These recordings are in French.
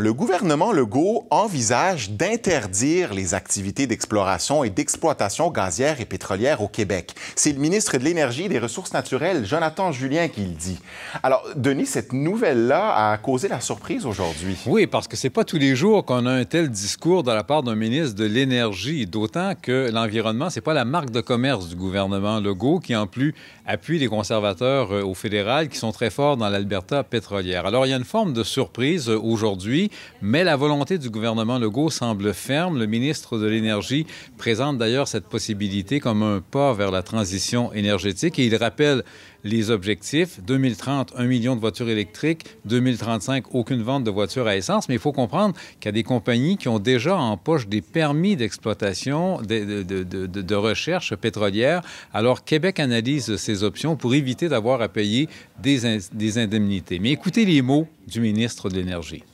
Le gouvernement Legault envisage d'interdire les activités d'exploration et d'exploitation gazière et pétrolière au Québec. C'est le ministre de l'Énergie et des Ressources naturelles, Jonathan Julien, qui le dit. Alors, Denis, cette nouvelle-là a causé la surprise aujourd'hui. Oui, parce que c'est pas tous les jours qu'on a un tel discours de la part d'un ministre de l'Énergie, d'autant que l'environnement, c'est pas la marque de commerce du gouvernement Legault, qui en plus appuie les conservateurs au fédéral, qui sont très forts dans l'Alberta pétrolière. Alors, il y a une forme de surprise aujourd'hui, mais la volonté du gouvernement Legault semble ferme. Le ministre de l'Énergie présente d'ailleurs cette possibilité comme un pas vers la transition énergétique et il rappelle les objectifs. 2030, 1 million de voitures électriques. 2035, aucune vente de voitures à essence. Mais il faut comprendre qu'il y a des compagnies qui ont déjà en poche des permis d'exploitation, de recherche pétrolière. Alors, Québec analyse ces options pour éviter d'avoir à payer des indemnités. Mais écoutez les mots du ministre de l'Énergie.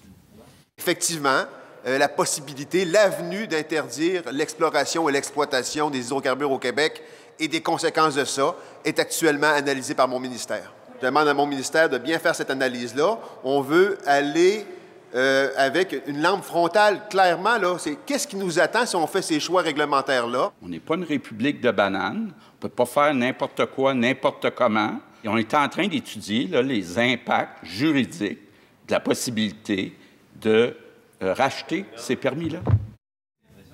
Effectivement, la possibilité, l'avenue d'interdire l'exploration et l'exploitation des hydrocarbures au Québec et des conséquences de ça est actuellement analysée par mon ministère. Je demande à mon ministère de bien faire cette analyse-là. On veut aller avec une lampe frontale, clairement, là, c'est qu'est-ce qui nous attend si on fait ces choix réglementaires-là? On n'est pas une république de bananes. On ne peut pas faire n'importe quoi, n'importe comment. Et on est en train d'étudier là, les impacts juridiques de la possibilité de racheter ces permis-là.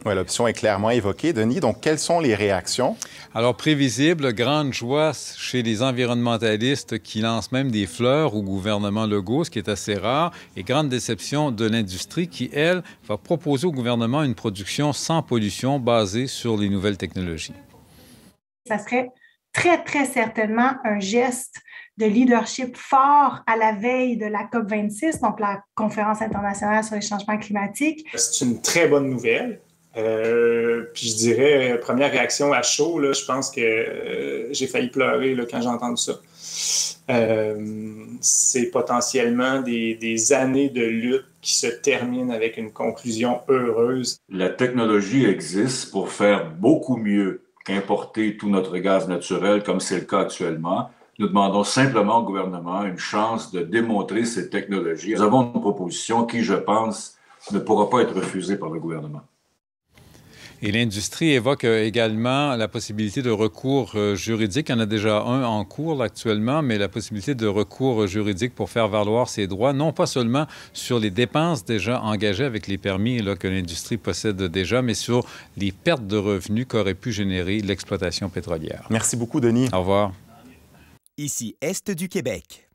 Oui, l'option est clairement évoquée. Denis, donc quelles sont les réactions? Alors, prévisible, grande joie chez les environnementalistes qui lancent même des fleurs au gouvernement Legault, ce qui est assez rare, et grande déception de l'industrie qui, elle, va proposer au gouvernement une production sans pollution basée sur les nouvelles technologies. Ça serait très, très certainement un geste de leadership fort à la veille de la COP26, donc la Conférence internationale sur les changements climatiques. C'est une très bonne nouvelle. Puis je dirais, première réaction à chaud, là, je pense que j'ai failli pleurer là, quand j'ai entendu ça. C'est potentiellement des années de lutte qui se terminent avec une conclusion heureuse. La technologie existe pour faire beaucoup mieux qu'importer tout notre gaz naturel, comme c'est le cas actuellement. Nous demandons simplement au gouvernement une chance de démontrer cette technologie. Nous avons une proposition qui, je pense, ne pourra pas être refusée par le gouvernement. Et l'industrie évoque également la possibilité de recours juridique. Il y en a déjà un en cours là, actuellement, mais la possibilité de recours juridique pour faire valoir ses droits, non pas seulement sur les dépenses déjà engagées avec les permis là, que l'industrie possède déjà, mais sur les pertes de revenus qu'aurait pu générer l'exploitation pétrolière. Merci beaucoup, Denis. Au revoir. Ici Est du Québec.